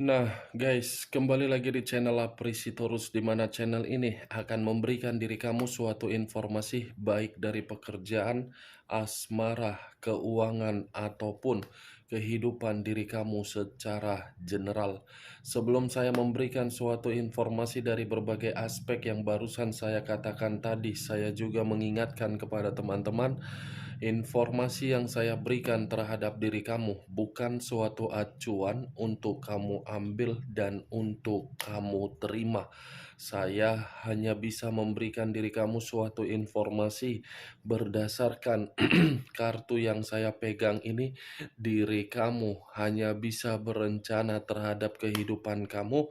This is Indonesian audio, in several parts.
Nah, guys, kembali lagi di channel Aprisitorus, di mana channel ini akan memberikan diri kamu suatu informasi baik dari pekerjaan, asmara, keuangan, ataupun kehidupan diri kamu secara general. Sebelum saya memberikan suatu informasi dari berbagai aspek yang barusan saya katakan tadi, saya juga mengingatkan kepada teman-teman, informasi yang saya berikan terhadap diri kamu bukan suatu acuan untuk kamu ambil dan untuk kamu terima. Saya hanya bisa memberikan diri kamu suatu informasi berdasarkan kartu yang saya pegang ini. Diri kamu hanya bisa berencana terhadap kehidupan kamu,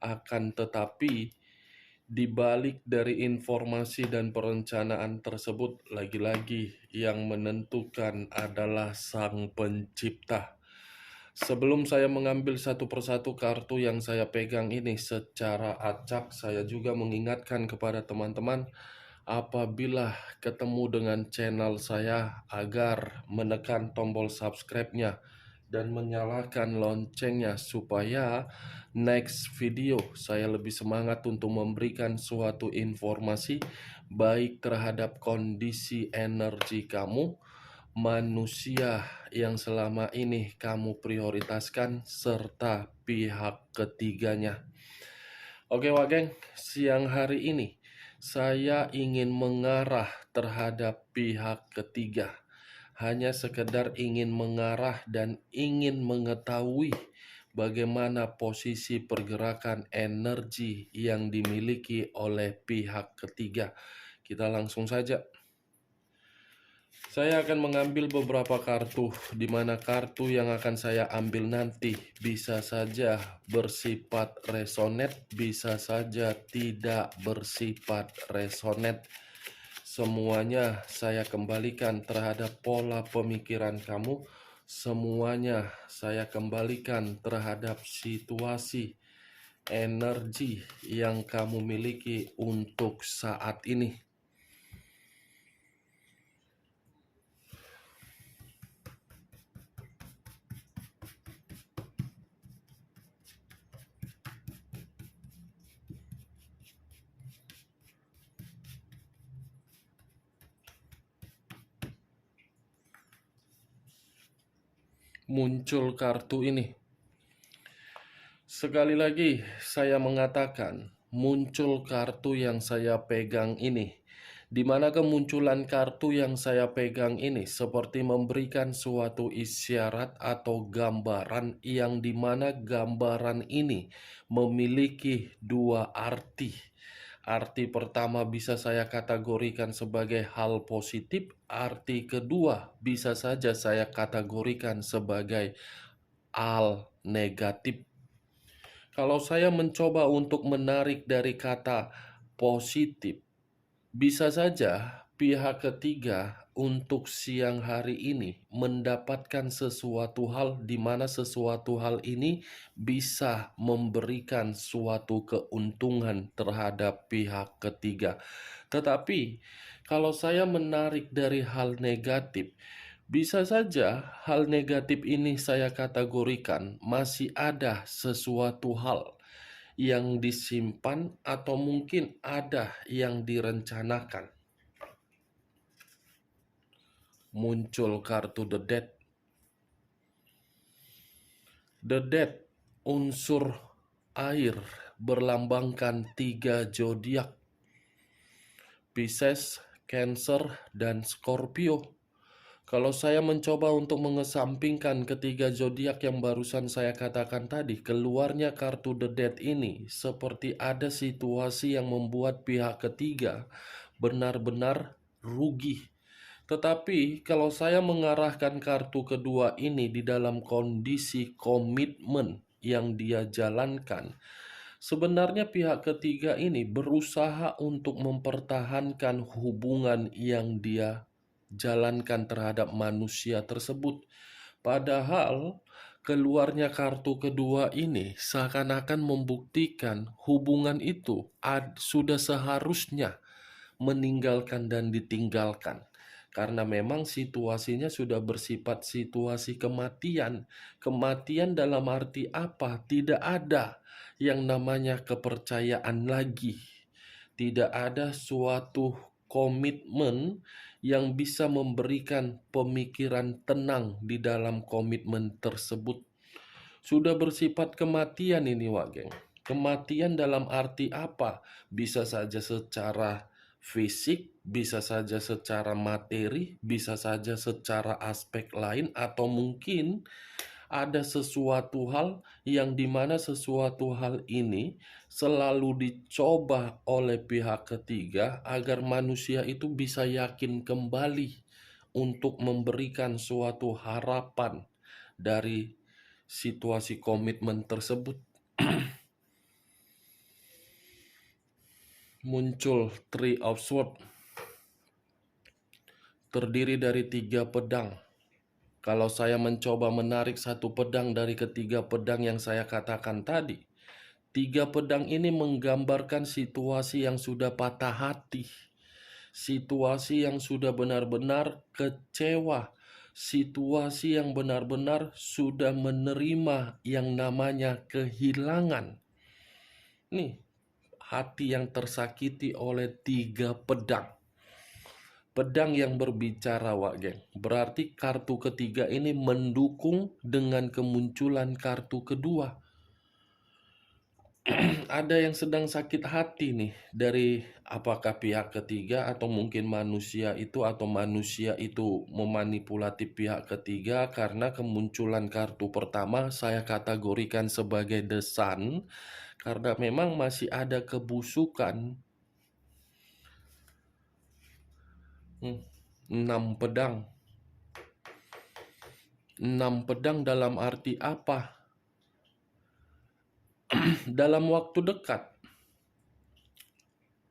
akan tetapi di balik dari informasi dan perencanaan tersebut, lagi-lagi yang menentukan adalah Sang Pencipta. Sebelum saya mengambil satu persatu kartu yang saya pegang ini secara acak, saya juga mengingatkan kepada teman-teman, apabila ketemu dengan channel saya, agar menekan tombol subscribe-nya dan menyalakan loncengnya supaya next video saya lebih semangat untuk memberikan suatu informasi baik terhadap kondisi energi kamu, manusia yang selama ini kamu prioritaskan, serta pihak ketiganya. Oke Wak Geng, siang hari ini saya ingin mengarah terhadap pihak ketiga. Hanya sekedar ingin mengarah dan ingin mengetahui bagaimana posisi pergerakan energi yang dimiliki oleh pihak ketiga. Kita langsung saja. Saya akan mengambil beberapa kartu, di mana kartu yang akan saya ambil nanti bisa saja bersifat resonet, bisa saja tidak bersifat resonet. Semuanya saya kembalikan terhadap pola pemikiran kamu. Semuanya saya kembalikan terhadap situasi energi yang kamu miliki untuk saat ini. Muncul kartu ini. Sekali lagi saya mengatakan, muncul kartu yang saya pegang ini. Di mana kemunculan kartu yang saya pegang ini seperti memberikan suatu isyarat atau gambaran, yang dimana gambaran ini memiliki dua arti. Arti pertama bisa saya kategorikan sebagai hal positif, arti kedua bisa saja saya kategorikan sebagai hal negatif. Kalau saya mencoba untuk menarik dari kata positif, bisa saja pihak ketiga untuk siang hari ini mendapatkan sesuatu hal, di mana sesuatu hal ini bisa memberikan suatu keuntungan terhadap pihak ketiga. Tetapi kalau saya menarik dari hal negatif, bisa saja hal negatif ini saya kategorikan masih ada sesuatu hal yang disimpan atau mungkin ada yang direncanakan. Muncul kartu The Dead. The Dead, unsur air, berlambangkan 3 zodiak: Pisces, Cancer, dan Scorpio. Kalau saya mencoba untuk mengesampingkan ketiga zodiak yang barusan saya katakan tadi, keluarnya kartu The Dead ini seperti ada situasi yang membuat pihak ketiga benar-benar rugi. Tetapi kalau saya mengarahkan kartu kedua ini di dalam kondisi komitmen yang dia jalankan, sebenarnya pihak ketiga ini berusaha untuk mempertahankan hubungan yang dia jalankan terhadap manusia tersebut. Padahal keluarnya kartu kedua ini seakan-akan membuktikan hubungan itu sudah seharusnya meninggalkan dan ditinggalkan. Karena memang situasinya sudah bersifat situasi kematian. Kematian dalam arti apa? Tidak ada yang namanya kepercayaan lagi. Tidak ada suatu komitmen yang bisa memberikan pemikiran tenang di dalam komitmen tersebut. Sudah bersifat kematian ini, Wak Geng. Kematian dalam arti apa? Bisa saja secara fisik, bisa saja secara materi, bisa saja secara aspek lain, atau mungkin ada sesuatu hal yang dimana sesuatu hal ini selalu dicoba oleh pihak ketiga agar manusia itu bisa yakin kembali untuk memberikan suatu harapan dari situasi komitmen tersebut. Muncul Three of Swords, terdiri dari 3 pedang. Kalau saya mencoba menarik satu pedang dari ketiga pedang yang saya katakan tadi, 3 pedang ini menggambarkan situasi yang sudah patah hati, situasi yang sudah benar-benar kecewa, situasi yang benar-benar sudah menerima yang namanya kehilangan. Nih, hati yang tersakiti oleh 3 pedang. Pedang yang berbicara, Wak Geng. Berarti kartu ketiga ini mendukung dengan kemunculan kartu kedua. Ada yang sedang sakit hati nih dari apakah pihak ketiga atau mungkin manusia itu, atau manusia itu memanipulasi pihak ketiga, karena kemunculan kartu pertama saya kategorikan sebagai The Sun, karena memang masih ada kebusukan. 6 pedang. 6 pedang dalam arti apa? Dalam waktu dekat,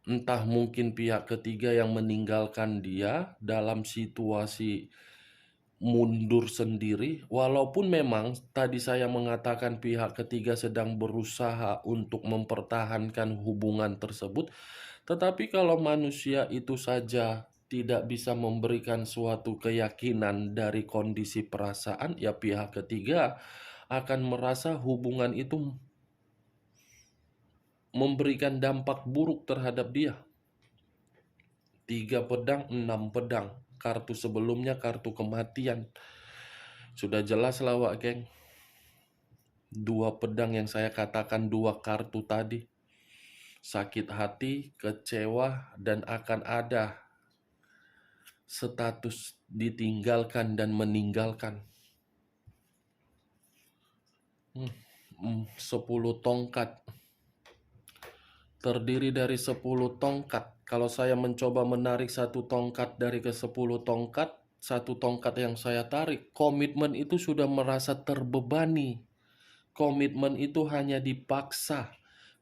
entah mungkin pihak ketiga yang meninggalkan dia dalam situasi mundur sendiri, walaupun memang tadi saya mengatakan pihak ketiga sedang berusaha untuk mempertahankan hubungan tersebut, tetapi kalau manusia itu saja tidak bisa memberikan suatu keyakinan dari kondisi perasaan, ya pihak ketiga akan merasa hubungan itu memberikan dampak buruk terhadap dia. 3 pedang, 6 pedang. Kartu sebelumnya kartu kematian. Sudah jelas lah, Wak Geng. 2 pedang yang saya katakan, 2 kartu tadi. Sakit hati, kecewa, dan akan ada status ditinggalkan dan meninggalkan. 10 tongkat. Terdiri dari 10 tongkat. Kalau saya mencoba menarik satu tongkat dari ke 10 tongkat, satu tongkat yang saya tarik, komitmen itu sudah merasa terbebani. Komitmen itu hanya dipaksa.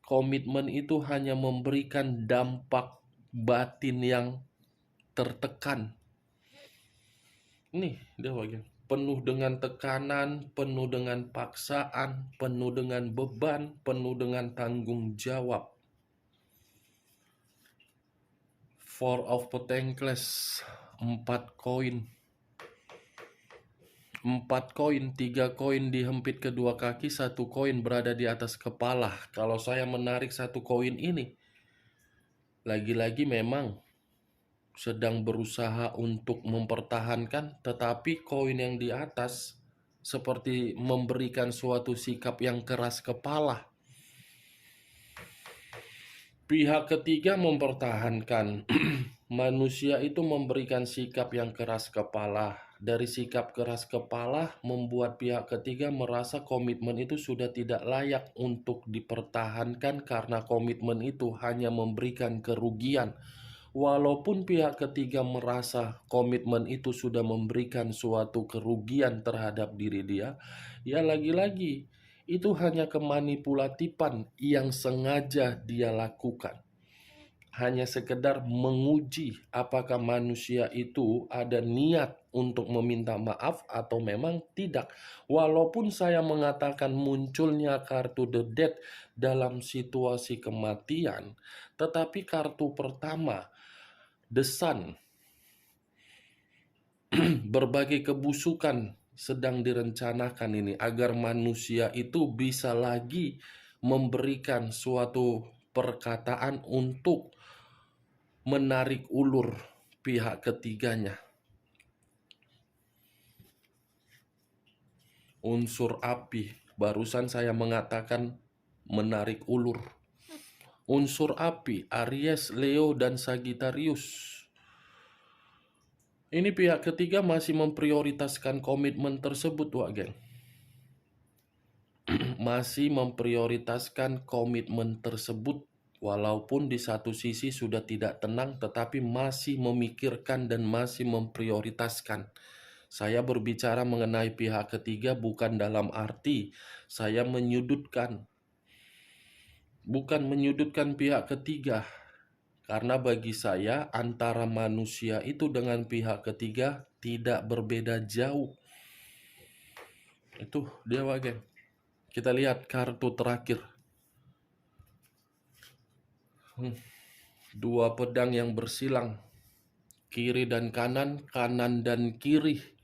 Komitmen itu hanya memberikan dampak batin yang tertekan. Nih, dia bagian penuh dengan tekanan, penuh dengan paksaan, penuh dengan beban, penuh dengan tanggung jawab. Four of Pentacles, 4 koin. 4 koin, 3 koin dihempit kedua kaki, 1 koin berada di atas kepala. Kalau saya menarik 1 koin ini, lagi-lagi memang sedang berusaha untuk mempertahankan, tetapi koin yang di atas seperti memberikan suatu sikap yang keras kepala. Pihak ketiga mempertahankan, manusia itu memberikan sikap yang keras kepala. Dari sikap keras kepala membuat pihak ketiga merasa komitmen itu sudah tidak layak untuk dipertahankan, karena komitmen itu hanya memberikan kerugian. Walaupun pihak ketiga merasa komitmen itu sudah memberikan suatu kerugian terhadap diri dia, ya lagi-lagi itu hanya kemanipulatifan yang sengaja dia lakukan. Hanya sekedar menguji apakah manusia itu ada niat untuk meminta maaf atau memang tidak. Walaupun saya mengatakan munculnya kartu The Death dalam situasi kematian, tetapi kartu pertama, The Sun, Berbagai kebusukan sedang direncanakan ini agar manusia itu bisa lagi memberikan suatu perkataan untuk menarik ulur pihak ketiganya. Unsur api, barusan saya mengatakan menarik ulur. Unsur api, Aries, Leo, dan Sagittarius. Ini pihak ketiga masih memprioritaskan komitmen tersebut, Wak Geng. Masih memprioritaskan komitmen tersebut, walaupun di satu sisi sudah tidak tenang, tetapi masih memikirkan dan masih memprioritaskan. Saya berbicara mengenai pihak ketiga bukan dalam arti saya menyudutkan. Bukan menyudutkan pihak ketiga. Karena bagi saya antara manusia itu dengan pihak ketiga tidak berbeda jauh. Itu dia, Wak Geng. Kita lihat kartu terakhir. Dua pedang yang bersilang. Kiri dan kanan, kanan dan kiri.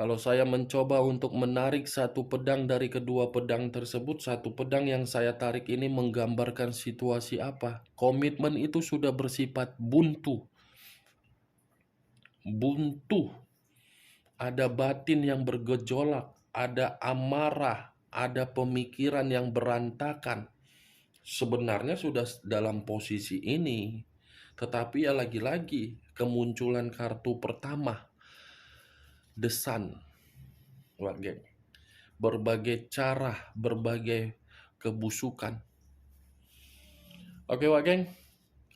Kalau saya mencoba untuk menarik satu pedang dari kedua pedang tersebut, satu pedang yang saya tarik ini menggambarkan situasi apa? Komitmen itu sudah bersifat buntu. Buntu. Ada batin yang bergejolak, ada amarah, ada pemikiran yang berantakan. Sebenarnya sudah dalam posisi ini, tetapi ya lagi-lagi kemunculan kartu pertama, The Sun, Wak Geng. Berbagai cara, berbagai kebusukan. Oke, Wak Geng,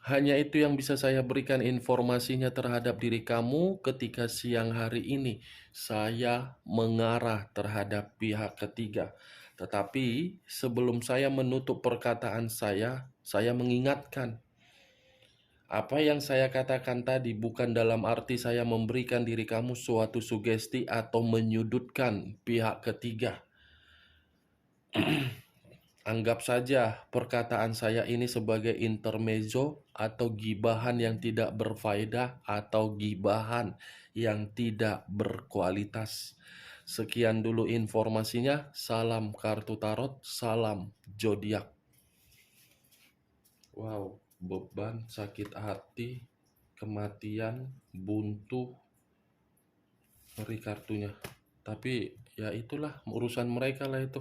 hanya itu yang bisa saya berikan informasinya terhadap diri kamu ketika siang hari ini. Saya mengarah terhadap pihak ketiga. Tetapi sebelum saya menutup perkataan saya mengingatkan. Apa yang saya katakan tadi bukan dalam arti saya memberikan diri kamu suatu sugesti atau menyudutkan pihak ketiga. Anggap saja perkataan saya ini sebagai intermezzo atau gibahan yang tidak berfaedah atau gibahan yang tidak berkualitas. Sekian dulu informasinya. Salam kartu tarot, salam zodiak. Wow, beban, sakit hati, kematian, buntu, ngeri kartunya. Tapi ya itulah urusan mereka lah itu.